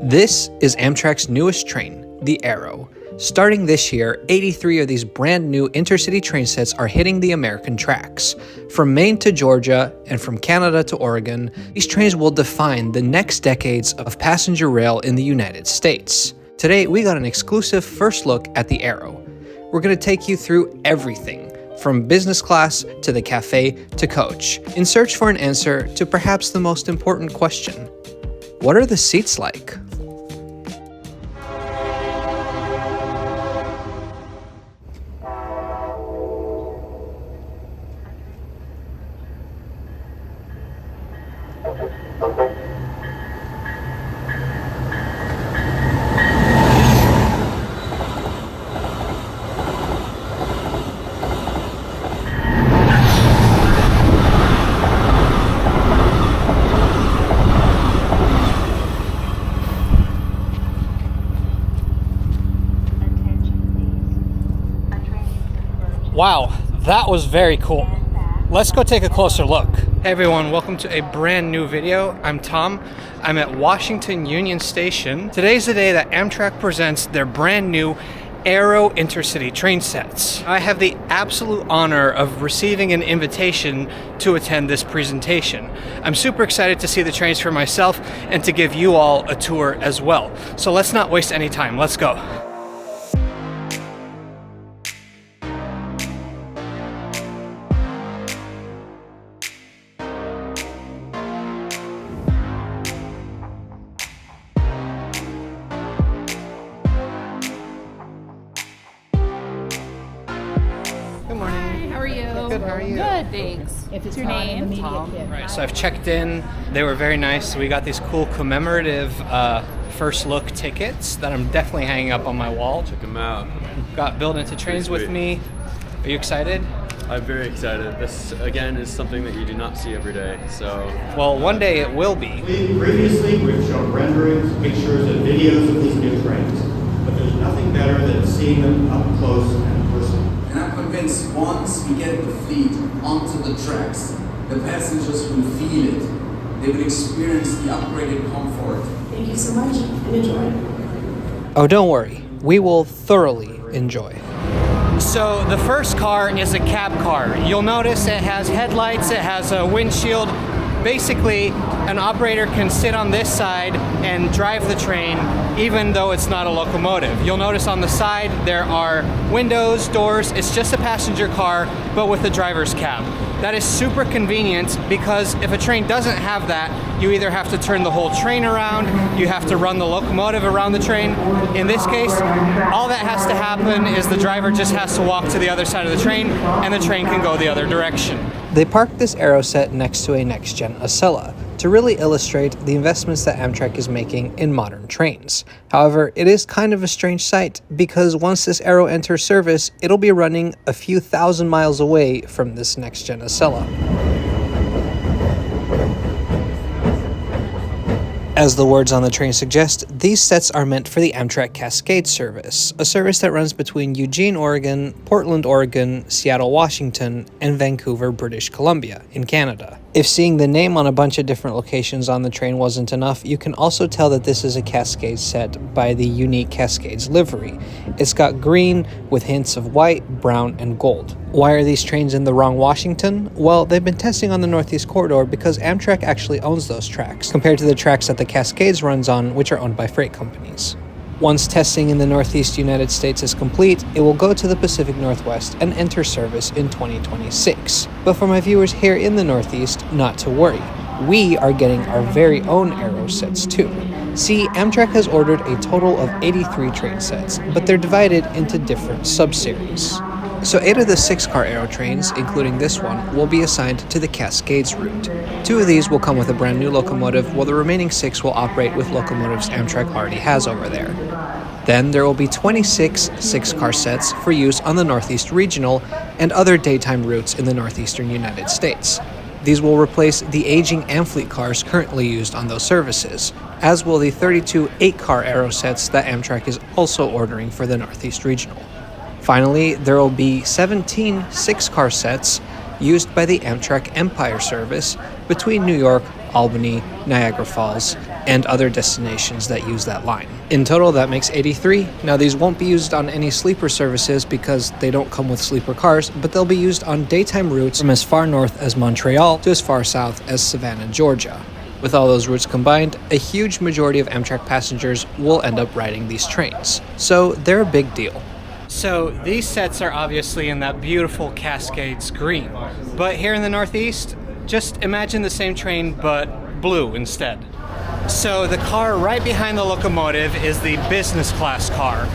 This is Amtrak's newest train, the Airo. Starting this year, 83 of these brand new intercity train sets are hitting the American tracks. From Maine to Georgia and from Canada to Oregon, these trains will define the next decades of passenger rail in the United States. Today, we got an exclusive first look at the Airo. We're going to take you through everything, from business class to the cafe to coach, in search for an answer to perhaps the most important question. What are the seats like? Wow, that was very cool. Let's go take a closer look. Hey everyone, welcome to a brand new video. I'm Tom. I'm at Washington Union Station. Today's the day that Amtrak presents their brand new Airo intercity train sets. I have the absolute honor of receiving an invitation to attend this presentation. I'm super excited to see the trains for myself and to give you all a tour as well. So let's not waste any time, let's go. Good morning. How are you? Good, how are you? Good, thanks. If it's your not an name? immediate Tom. hit. Right, so I've checked in. They were very nice. We got these cool commemorative first look tickets that I'm definitely hanging up on my wall. Check them out. Got Build Into Trains with sweet. me. Are you excited? I'm very excited. This, again, is something that you do not see every day, so... Well, one day it will be. Previously, we've shown renderings, pictures, and videos of these new trains, but there's nothing better than seeing them up close and personal. And I'm convinced once we get the fleet onto the tracks, the passengers will feel it. They will experience the upgraded comfort. Thank you so much and enjoy. Oh, don't worry. We will thoroughly enjoy. So the first car is a cab car. You'll notice it has headlights, it has a windshield. Basically, an operator can sit on this side and drive the train even though it's not a locomotive. You'll notice on the side there are windows, doors. It's just a passenger car, but with a driver's cab. That is super convenient because if a train doesn't have that, you either have to turn the whole train around, you have to run the locomotive around the train. In this case, all that has to happen is the driver just has to walk to the other side of the train and the train can go the other direction. They parked this Airo set next to a next-gen Acela to really illustrate the investments that Amtrak is making in modern trains. However, it is kind of a strange sight because once this Airo enters service, it'll be running a few thousand miles away from this next-gen Acela. As the words on the train suggest, these sets are meant for the Amtrak Cascade service, a service that runs between Eugene, Oregon, Portland, Oregon, Seattle, Washington, and Vancouver, British Columbia, in Canada. If seeing the name on a bunch of different locations on the train wasn't enough, you can also tell that this is a Cascade set by the unique Cascades livery. It's got green with hints of white, brown, and gold. Why are these trains in the wrong Washington? Well, they've been testing on the Northeast Corridor because Amtrak actually owns those tracks, compared to the tracks that the Cascades runs on, which are owned by freight companies. Once testing in the Northeast United States is complete, it will go to the Pacific Northwest and enter service in 2026. But for my viewers here in the Northeast, not to worry. We are getting our very own Airo sets too. See, Amtrak has ordered a total of 83 train sets, but they're divided into different sub-series. So 8 of the 6-car Airo trains, including this one, will be assigned to the Cascades route. 2 of these will come with a brand new locomotive, while the remaining 6 will operate with locomotives Amtrak already has over there. Then there will be 26 6-car sets for use on the Northeast Regional and other daytime routes in the northeastern United States. These will replace the aging Amfleet cars currently used on those services, as will the 32 8-car Airo sets that Amtrak is also ordering for the Northeast Regional. Finally, there will be 17 6-car sets used by the Amtrak Empire service between New York, Albany, Niagara Falls, and other destinations that use that line. In total, that makes 83. Now, these won't be used on any sleeper services because they don't come with sleeper cars, but they'll be used on daytime routes from as far north as Montreal to as far south as Savannah, Georgia. With all those routes combined, a huge majority of Amtrak passengers will end up riding these trains. So they're a big deal. So these sets are obviously in that beautiful Cascades green. But here in the Northeast, just imagine the same train but blue instead. So the car right behind the Locomotive is the business class car.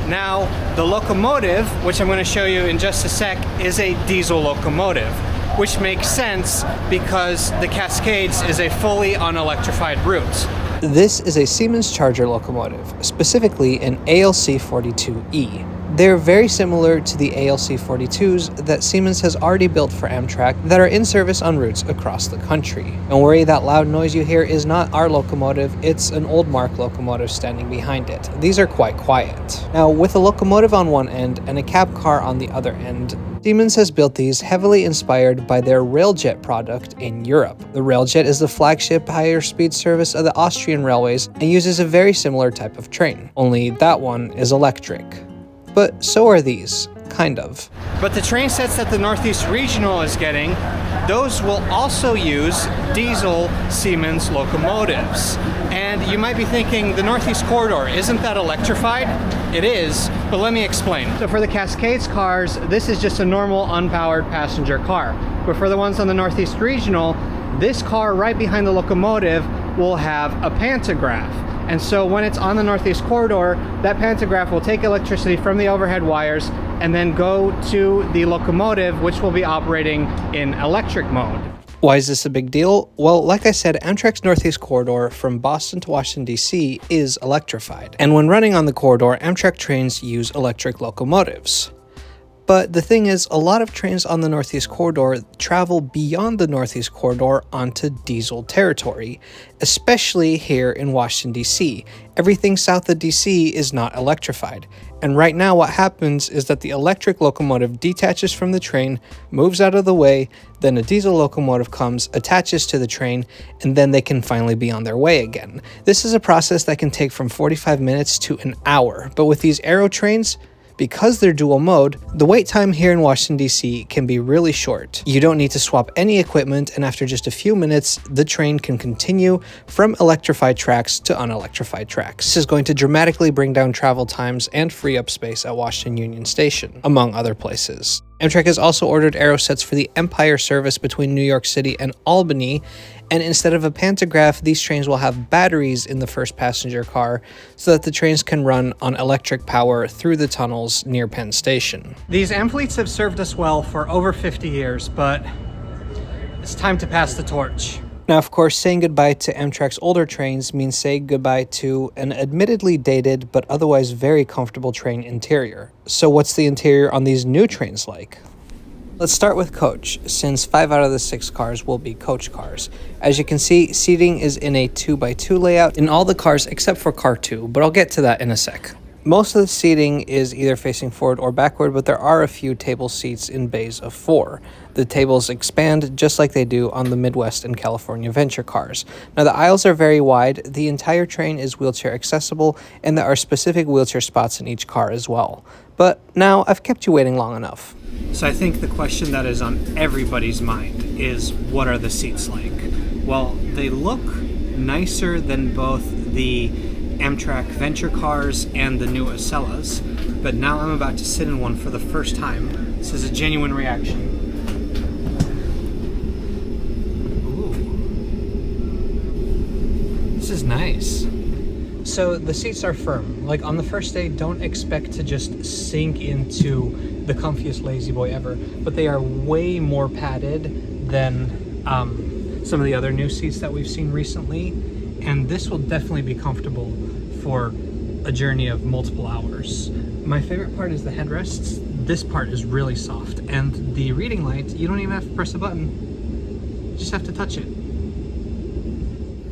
Now, the Locomotive, which I'm going to show you in just a sec, is a diesel locomotive, which makes sense because the Cascades is a fully unelectrified route. This is a Siemens Charger locomotive, specifically an ALC-42E. They're very similar to the ALC-42s that Siemens has already built for Amtrak that are in service on routes across the country. Don't worry, that loud noise you hear is not our locomotive, it's an old Mark locomotive standing behind it. These are quite quiet. Now, with a locomotive on one end and a cab car on the other end, Siemens has built these heavily inspired by their Railjet product in Europe. The Railjet is the flagship higher speed service of the Austrian railways and uses a very similar type of train, only that one is electric. But so are these, kind of. But the train sets that the Northeast Regional is getting, those will also use diesel Siemens locomotives. And you might be thinking, the Northeast Corridor, isn't that electrified? It is, but let me explain. So for the Cascades cars, this is just a normal unpowered passenger car. But for the ones on the Northeast Regional, this car right behind the Locomotive will have a pantograph. And so when it's on the Northeast Corridor, that pantograph will take electricity from the overhead wires and then go to the Locomotive, which will be operating in electric mode. Why is this a big deal? Well, like I said, Amtrak's Northeast Corridor from Boston to Washington, D.C. is electrified. And when running on the corridor, Amtrak trains use electric locomotives. But the thing is, a lot of trains on the Northeast Corridor travel beyond the Northeast Corridor onto diesel territory, especially here in Washington, D.C. Everything south of D.C. is not electrified. And right now what happens is that the electric locomotive detaches from the train, moves out of the way, then a diesel locomotive comes, attaches to the train, and then they can finally be on their way again. This is a process that can take from 45 minutes to an hour, but with these Airo trains, because they're dual mode, the wait time here in Washington, D.C. can be really short. You don't need to swap any equipment, and after just a few minutes, the train can continue from electrified tracks to unelectrified tracks. This is going to dramatically bring down travel times and free up space at Washington Union Station, among other places. Amtrak has also ordered Airo sets for the Empire service between New York City and Albany, and instead of a pantograph, these trains will have batteries in the first passenger car so that the trains can run on electric power through the tunnels near Penn Station. These AM fleets have served us well for over 50 years, but it's time to pass the torch. Now, of course, saying goodbye to Amtrak's older trains means saying goodbye to an admittedly dated but otherwise very comfortable train interior. So what's the interior on these new trains like? Let's start with coach, since 5 out of the 6 cars will be coach cars. As you can see, seating is in a 2x2 layout in all the cars except for car 2, but I'll get to that in a sec. Most of the seating is either facing forward or backward, but there are a few table seats in bays of 4. The tables expand just like they do on the Midwest and California Venture cars. Now, the aisles are very wide, the entire train is wheelchair accessible, and there are specific wheelchair spots in each car as well. But now, I've kept you waiting long enough. So I think the question that is on everybody's mind is, what are the seats like? Well, they look nicer than both the Amtrak Venture cars and the new Acellas, but now I'm about to sit in one for the first time. This is a genuine reaction. Ooh. This is nice. So the seats are firm. Like on the first day, don't expect to just sink into the comfiest lazy boy ever, but they are way more padded than some of the other new seats that we've seen recently. And this will definitely be comfortable for a journey of multiple hours. My favorite part is the headrests. This part is really soft. And the reading light, you don't even have to press a button. You just have to touch it.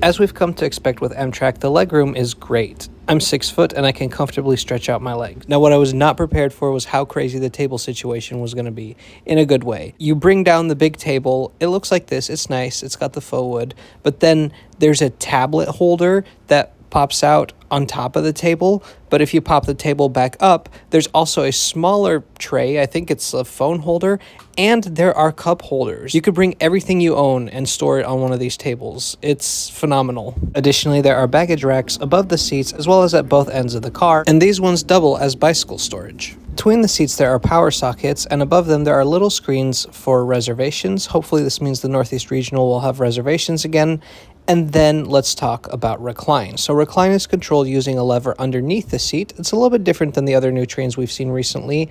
As we've come to expect with Amtrak, the legroom is great. I'm 6 foot and I can comfortably stretch out my legs. Now, what I was not prepared for was how crazy the table situation was going to be, in a good way. You bring down the big table, it looks like this, it's nice, it's got the faux wood, but then there's a tablet holder that pops out on top of the table, but if you pop the table back up, there's also a smaller tray, I think it's a phone holder, and there are cup holders. You could bring everything you own and store it on one of these tables. It's phenomenal. Additionally, there are baggage racks above the seats as well as at both ends of the car, and these ones double as bicycle storage. Between the seats there are power sockets, and above them there are little screens for reservations. Hopefully this means the Northeast Regional will have reservations again. And then let's talk about recline. So recline is controlled using a lever underneath the seat. It's a little bit different than the other new trains we've seen recently.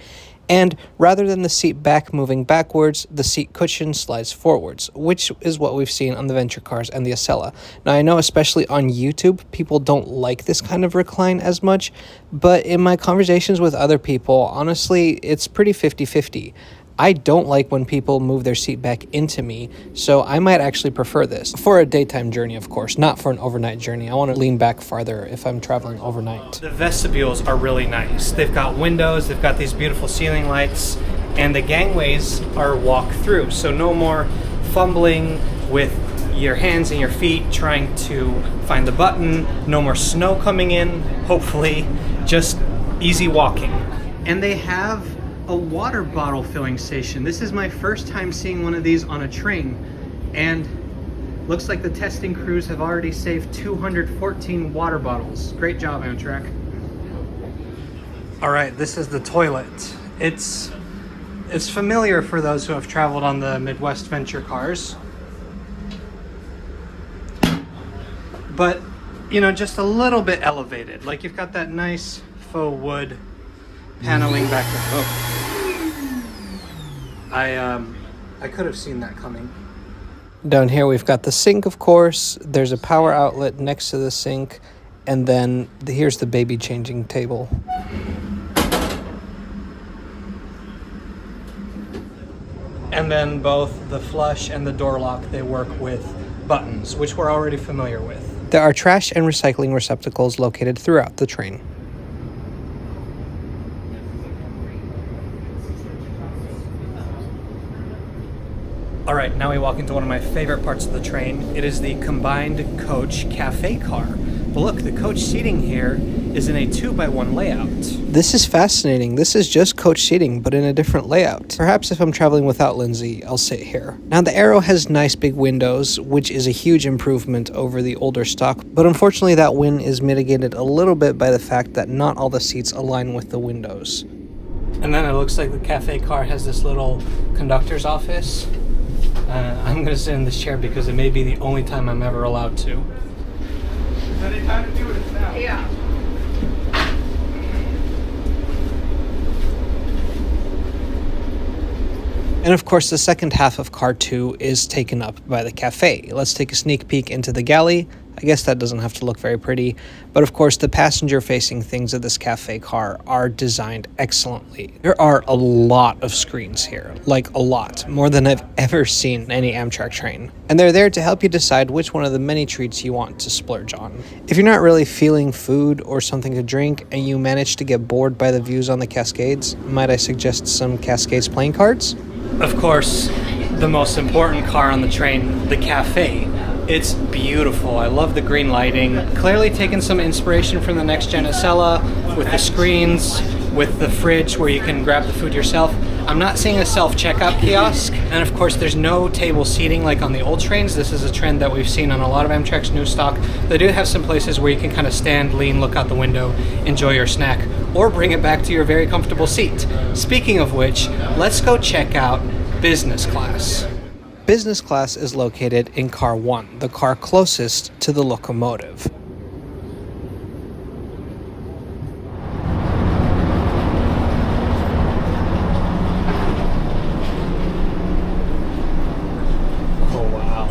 And rather than the seat back moving backwards, the seat cushion slides forwards, which is what we've seen on the Venture Cars and the Acela. Now, I know especially on YouTube, people don't like this kind of recline as much, but in my conversations with other people, honestly, it's pretty 50-50. I don't like when people move their seat back into me, so I might actually prefer this. For a daytime journey, of course, not for an overnight journey. I want to lean back farther if I'm traveling overnight. The vestibules are really nice. They've got windows, they've got these beautiful ceiling lights, and the gangways are walk-through, so no more fumbling with your hands and your feet trying to find the button, no more snow coming in, hopefully, just easy walking. And they have a water bottle filling station. This is my first time seeing one of these on a train, and looks like the testing crews have already saved 214 water bottles. Great job, Amtrak. All right, this is the toilet. It's familiar for those who have traveled on the Midwest Venture Cars, but you know, just a little bit elevated. Like you've got that nice faux wood paneling back there. Oh. I could have seen that coming. Down here we've got the sink, of course. There's a power outlet next to the sink, and then here's the baby changing table. And then both the flush and the door lock, they work with buttons, which we're already familiar with. There are trash and recycling receptacles located throughout the train. All right, now we walk into one of my favorite parts of the train. It is the combined coach cafe car. But look, the coach seating here is in a 2x1 layout. This is fascinating. This is just coach seating, but in a different layout. Perhaps if I'm traveling without Lindsay, I'll sit here. Now, the Airo has nice big windows, which is a huge improvement over the older stock, but unfortunately that win is mitigated a little bit by the fact that not all the seats align with the windows. And then it looks like the cafe car has this little conductor's office. I'm going to sit in this chair because it may be the only time I'm ever allowed to. Is any time to do it? It's now. Yeah. And of course, the second half of Car 2 is taken up by the cafe. Let's take a sneak peek into the galley. I guess that doesn't have to look very pretty, but of course the passenger-facing things of this cafe car are designed excellently. There are a lot of screens here, like a lot, more than I've ever seen in any Amtrak train. And they're there to help you decide which one of the many treats you want to splurge on. If you're not really feeling food or something to drink and you manage to get bored by the views on the Cascades, might I suggest some Cascades playing cards? Of course, the most important car on the train, the cafe. It's beautiful. I love the green lighting. Clearly taking some inspiration from the next gen Acela with the screens, with the fridge where you can grab the food yourself. I'm not seeing a self-checkout kiosk. And of course, there's no table seating like on the old trains. This is a trend that we've seen on a lot of Amtrak's new stock. They do have some places where you can kind of stand, lean, look out the window, enjoy your snack, or bring it back to your very comfortable seat. Speaking of which, let's go check out business class. Business class is located in Car 1, the car closest to the locomotive. Oh, wow.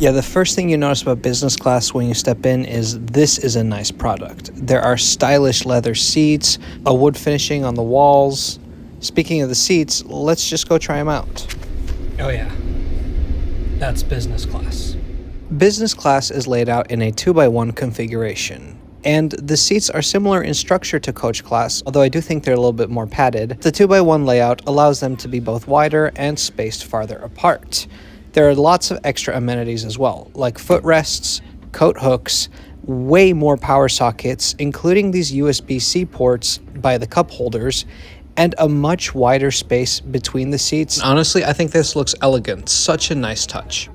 Yeah, the first thing you notice about business class when you step in is this is a nice product. There are stylish leather seats, a wood finishing on the walls. Speaking of the seats, let's just go try them out. Oh yeah, that's business class. Business class is laid out in a 2x1 configuration. And the seats are similar in structure to coach class, although I do think they're a little bit more padded. The 2x1 layout allows them to be both wider and spaced farther apart. There are lots of extra amenities as well, like footrests, coat hooks, way more power sockets, including these USB-C ports by the cup holders, and a much wider space between the seats. Honestly, I think this looks elegant. Such a nice touch.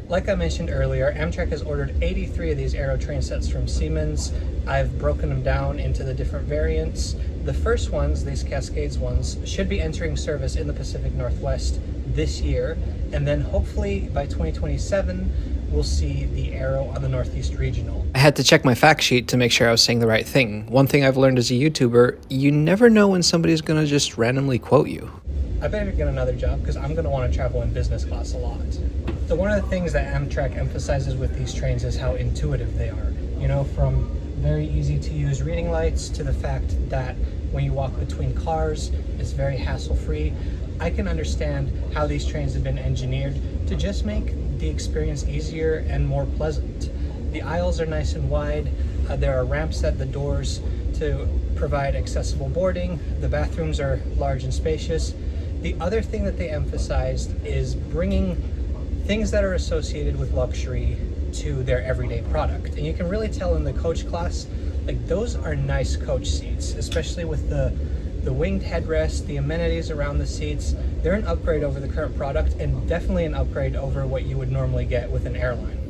Like I mentioned earlier, Amtrak has ordered 83 of these Airo train sets from Siemens. I've broken them down into the different variants. The first ones, these Cascades ones, should be entering service in the Pacific Northwest this year, and then hopefully by 2027 we'll see the Airo on the Northeast Regional. I had to check my fact sheet to make sure I was saying the right thing. One thing I've learned as a YouTuber, you never know when somebody's gonna just randomly quote you. I better get another job because I'm gonna want to travel in business class a lot. So one of the things that Amtrak emphasizes with these trains is how intuitive they are. You know, from very easy to use reading lights to the fact that when you walk between cars, it's very hassle-free. I can understand how these trains have been engineered to just make the experience easier and more pleasant. The aisles are nice and wide. There are ramps at the doors to provide accessible boarding. The bathrooms are large and spacious. The other thing that they emphasized is bringing things that are associated with luxury to their everyday product. And you can really tell in the coach class, like those are nice coach seats, especially with the winged headrest, the amenities around the seats. They're an upgrade over the current product and definitely an upgrade over what you would normally get with an airline.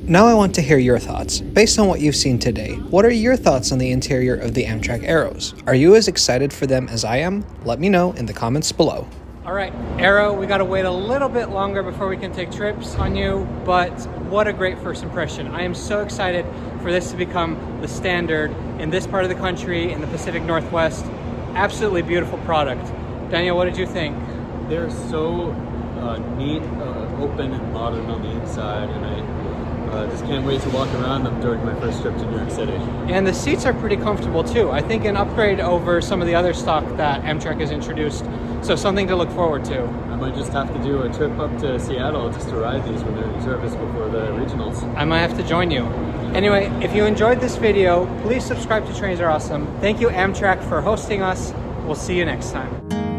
Now I want to hear your thoughts. Based on what you've seen today, what are your thoughts on the interior of the Amtrak Airos? Are you as excited for them as I am? Let me know in the comments below. All right, Airo, we gotta wait a little bit longer before we can take trips on you, but what a great first impression. I am so excited for this to become the standard in this part of the country, in the Pacific Northwest. Absolutely beautiful product. Daniel, what did you think? They're so neat, open, and modern on the inside, and I just can't wait to walk around them during my first trip to New York City. And the seats are pretty comfortable too. I think an upgrade over some of the other stock that Amtrak has introduced. So something to look forward to. I might just have to do a trip up to Seattle just to ride these when they're in service before the regionals. I might have to join you. Anyway, if you enjoyed this video, please subscribe to Trains Are Awesome. Thank you, Amtrak, for hosting us. We'll see you next time.